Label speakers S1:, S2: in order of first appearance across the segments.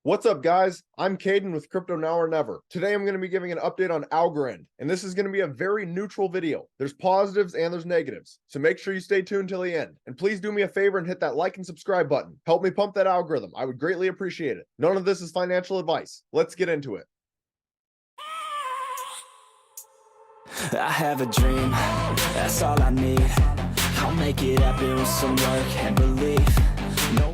S1: What's up, guys? I'm Caden with Crypto Now or Never. Today I'm going to be giving an update on Algorand, and this is going to be a very neutral video. There's positives and there's negatives, so make sure you stay tuned till the end. And please do me a favor and hit that like and subscribe button. Help me pump that algorithm. I would greatly appreciate it. None of this is financial advice. Let's get into it.
S2: I have a dream, that's all I need. I'll make it happen with some work and belief.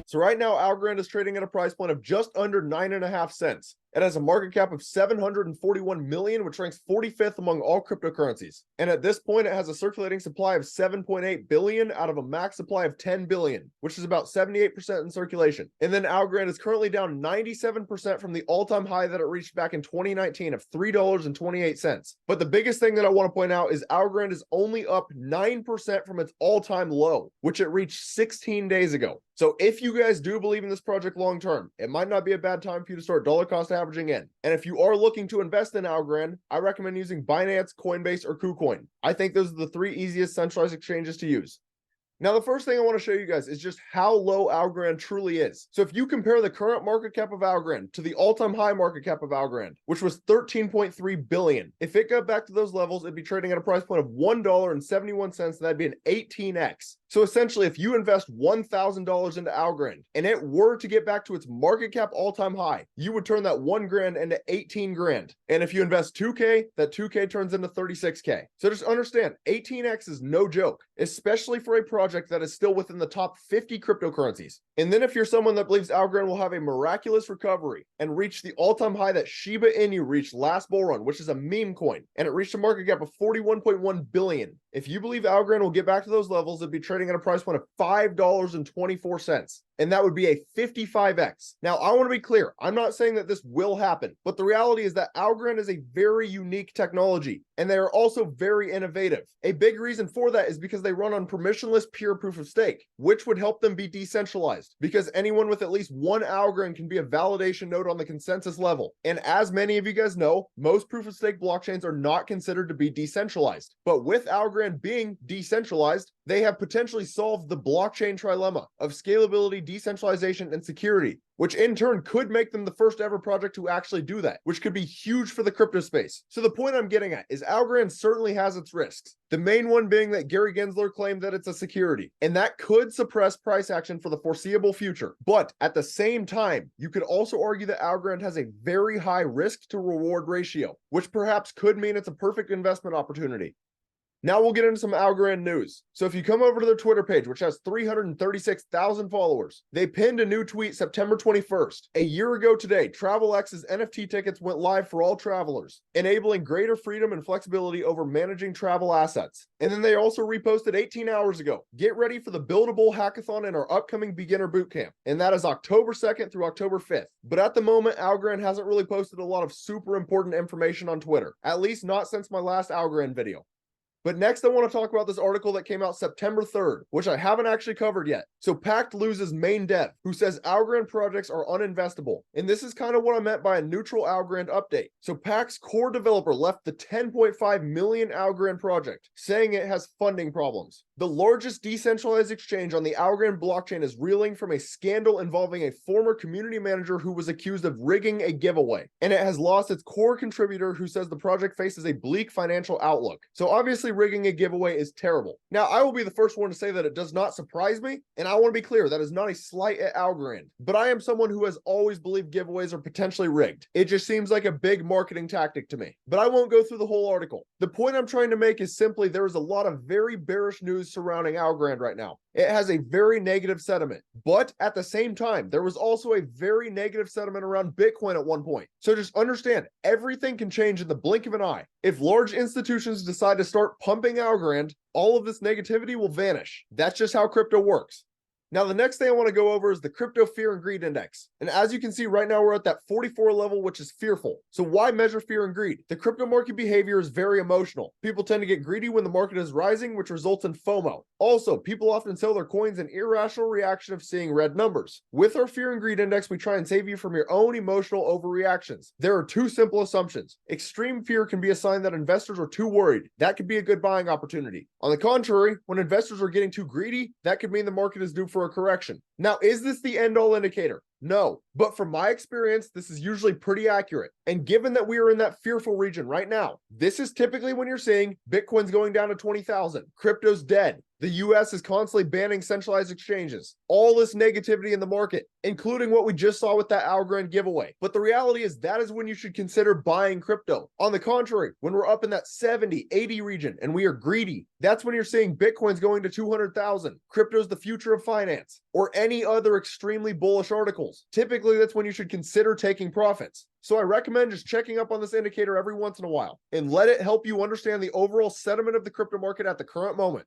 S1: So right now, Algorand is trading at a price point of just under 9.5 cents. It has a market cap of 741 million, which ranks 45th among all cryptocurrencies. And at this point, it has a circulating supply of 7.8 billion out of a max supply of 10 billion, which is about 78% in circulation. And then Algorand is currently down 97% from the all-time high that it reached back in 2019 of $3.28. But the biggest thing that I want to point out is Algorand is only up 9% from its all-time low, which it reached 16 days ago. So if you guys do believe in this project long-term, it might not be a bad time for you to start dollar cost averaging in. And if you are looking to invest in Algorand, I recommend using Binance, Coinbase, or KuCoin. I think those are the three easiest centralized exchanges to use. Now, the first thing I want to show you guys is just how low Algorand truly is. So if you compare the current market cap of Algorand to the all-time high market cap of Algorand, which was 13.3 billion, if it got back to those levels, it'd be trading at a price point of $1.71, and that'd be an 18x. So essentially, if you invest $1,000 into Algorand and it were to get back to its market cap all-time high, you would turn that 1 grand into 18 grand. And if you invest 2K, that 2K turns into 36K. So just understand, 18x is no joke, especially for a project that is still within the top 50 cryptocurrencies. And then if you're someone that believes Algorand will have a miraculous recovery and reach the all-time high that Shiba Inu reached last bull run, which is a meme coin, and it reached a market cap of 41.1 billion. If you believe Algorand will get back to those levels, it'd be trading at a price point of $5.24. And that would be a 55x. Now, I want to be clear. I'm not saying that this will happen, but the reality is that Algorand is a very unique technology, and they are also very innovative. A big reason for that is because they run on permissionless pure proof of stake, which would help them be decentralized, because anyone with at least one Algorand can be a validation node on the consensus level. And as many of you guys know, most proof of stake blockchains are not considered to be decentralized. But with Algorand being decentralized, they have potentially solved the blockchain trilemma of scalability, decentralization, and security, which in turn could make them the first ever project to actually do that, which could be huge for the crypto space. So the point I'm getting at is Algorand certainly has its risks. The main one being that Gary Gensler claimed that it's a security, and that could suppress price action for the foreseeable future. But at the same time, you could also argue that Algorand has a very high risk to reward ratio, which perhaps could mean it's a perfect investment opportunity. Now we'll get into some Algorand news. So if you come over to their Twitter page, which has 336,000 followers, they pinned a new tweet September 21st. A year ago today, TravelX's NFT tickets went live for all travelers, enabling greater freedom and flexibility over managing travel assets. And then they also reposted 18 hours ago. Get ready for the Buildable Hackathon in our upcoming beginner bootcamp. And that is October 2nd through October 5th. But at the moment, Algorand hasn't really posted a lot of super important information on Twitter, at least not since my last Algorand video. But next, I want to talk about this article that came out September 3rd, which I haven't actually covered yet. So Pact loses main dev, who says Algorand projects are uninvestable. And this is kind of what I meant by a neutral Algorand update. So Pact's core developer left the 10.5 million Algorand project, saying it has funding problems. The largest decentralized exchange on the Algorand blockchain is reeling from a scandal involving a former community manager who was accused of rigging a giveaway. And it has lost its core contributor who says the project faces a bleak financial outlook. So obviously, rigging a giveaway is terrible. Now, I will be the first one to say that it does not surprise me, and I want to be clear, that is not a slight at Algorand, but I am someone who has always believed giveaways are potentially rigged. It just seems like a big marketing tactic to me, but I won't go through the whole article. The point I'm trying to make is simply there is a lot of very bearish news surrounding Algorand right now. It has a very negative sentiment, but at the same time, there was also a very negative sentiment around Bitcoin at one point. So just understand, everything can change in the blink of an eye. If large institutions decide to start pumping Algorand, all of this negativity will vanish. That's just how crypto works. Now, the next thing I want to go over is the Crypto Fear and Greed Index. And as you can see right now, we're at that 44 level, which is fearful. So why measure fear and greed? The crypto market behavior is very emotional. People tend to get greedy when the market is rising, which results in FOMO. Also, people often sell their coins in irrational reaction of seeing red numbers. With our Fear and Greed Index, we try and save you from your own emotional overreactions. There are two simple assumptions. Extreme fear can be a sign that investors are too worried. That could be a good buying opportunity. On the contrary, when investors are getting too greedy, that could mean the market is due for a correction. Now, is this the end-all indicator? No. But from my experience, this is usually pretty accurate. And given that we are in that fearful region right now, this is typically when you're seeing Bitcoin's going down to 20,000, crypto's dead, the US is constantly banning centralized exchanges, all this negativity in the market, including what we just saw with that Algorand giveaway. But the reality is that is when you should consider buying crypto. On the contrary, when we're up in that 70, 80 region and we are greedy, that's when you're seeing Bitcoin's going to 200,000, crypto's the future of finance, or any other extremely bullish articles. Typically, that's when you should consider taking profits. So I recommend just checking up on this indicator every once in a while and let it help you understand the overall sentiment of the crypto market at the current moment.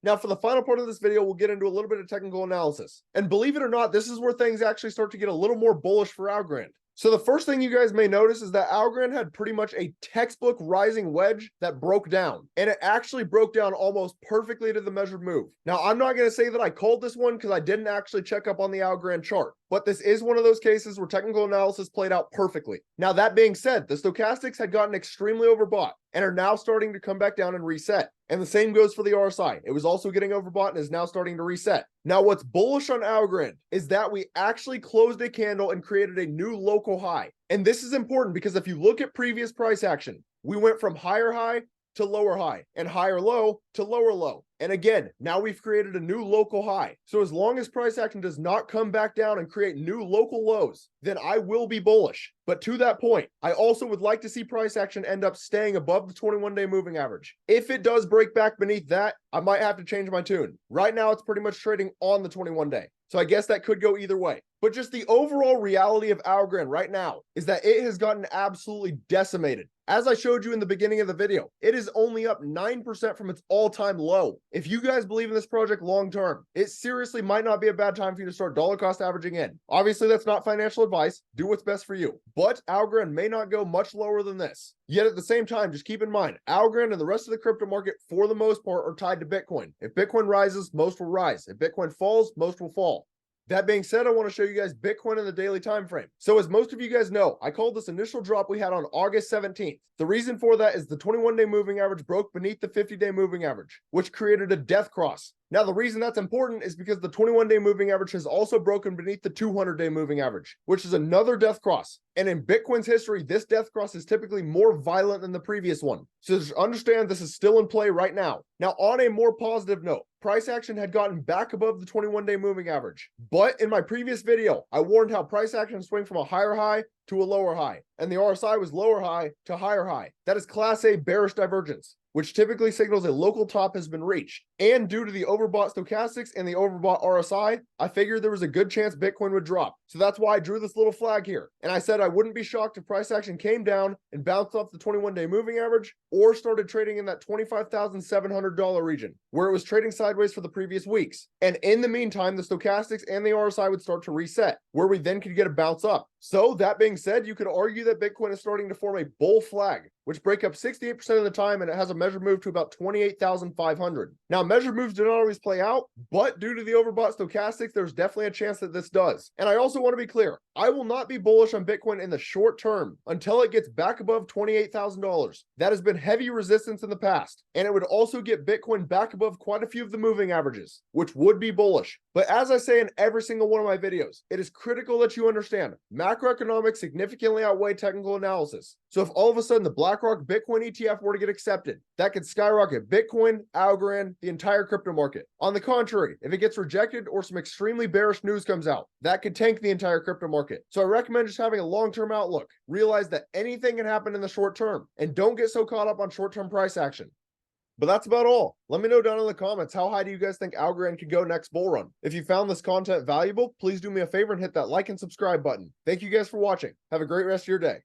S1: Now, for the final part of this video, we'll get into a little bit of technical analysis. And believe it or not, this is where things actually start to get a little more bullish for Algorand. So the first thing you guys may notice is that Algorand had pretty much a textbook rising wedge that broke down, and it actually broke down almost perfectly to the measured move. Now, I'm not going to say that I called this one because I didn't actually check up on the Algorand chart, but this is one of those cases where technical analysis played out perfectly. Now, that being said, the stochastics had gotten extremely overbought and are now starting to come back down and reset. And the same goes for the RSI. It was also getting overbought and is now starting to reset. Now, what's bullish on Algorand is that we actually closed a candle and created a new local high. And this is important because if you look at previous price action, we went from higher high to lower high and higher low to lower low. And again, now we've created a new local high. So as long as price action does not come back down and create new local lows, then I will be bullish. But to that point, I also would like to see price action end up staying above the 21-day moving average. If it does break back beneath that, I might have to change my tune. Right now, it's pretty much trading on the 21-day. So I guess that could go either way. But just the overall reality of Algorand right now is that it has gotten absolutely decimated. As I showed you in the beginning of the video, it is only up 9% from its all-time low. If you guys believe in this project long-term, it seriously might not be a bad time for you to start dollar cost averaging in. Obviously, that's not financial advice. Do what's best for you. But Algorand may not go much lower than this. Yet at the same time, just keep in mind, Algorand and the rest of the crypto market, for the most part, are tied to Bitcoin. If Bitcoin rises, most will rise. If Bitcoin falls, most will fall. That being said, I want to show you guys Bitcoin in the daily time frame. So as most of you guys know, I called this initial drop we had on August 17th. The reason for that is the 21-day moving average broke beneath the 50-day moving average, which created a death cross. Now, the reason that's important is because the 21-day moving average has also broken beneath the 200-day moving average, which is another death cross. And in Bitcoin's history, this death cross is typically more violent than the previous one. So just understand this is still in play right now. Now, on a more positive note, price action had gotten back above the 21-day moving average. But in my previous video, I warned how price action swing from a higher high to a lower high, and the RSI was lower high to higher high. That is Class A bearish divergence, which typically signals a local top has been reached. And due to the overbought stochastics and the overbought RSI, I figured there was a good chance Bitcoin would drop. So that's why I drew this little flag here. And I said I wouldn't be shocked if price action came down and bounced off the 21-day moving average or started trading in that $25,700 region, where it was trading sideways for the previous weeks. And in the meantime, the stochastics and the RSI would start to reset, where we then could get a bounce up. So that being said, you could argue that Bitcoin is starting to form a bull flag, which break up 68% of the time, and it has a measured move to about 28,500. Now, measured moves do not always play out, but due to the overbought stochastics, there's definitely a chance that this does. And I also want to be clear, I will not be bullish on Bitcoin in the short term until it gets back above $28,000. That has been heavy resistance in the past, and it would also get Bitcoin back above quite a few of the moving averages, which would be bullish. But as I say in every single one of my videos, it is critical that you understand macroeconomics significantly outweigh technical analysis. So if all of a sudden the BlackRock Bitcoin ETF were to get accepted, that could skyrocket Bitcoin, Algorand, the entire crypto market. On the contrary, if it gets rejected or some extremely bearish news comes out, that could tank the entire crypto market. So I recommend just having a long-term outlook. Realize that anything can happen in the short term, and don't get so caught up on short-term price action. But that's about all. Let me know down in the comments, how high do you guys think Algorand could go next bull run? If you found this content valuable, please do me a favor and hit that like and subscribe button. Thank you guys for watching. Have a great rest of your day.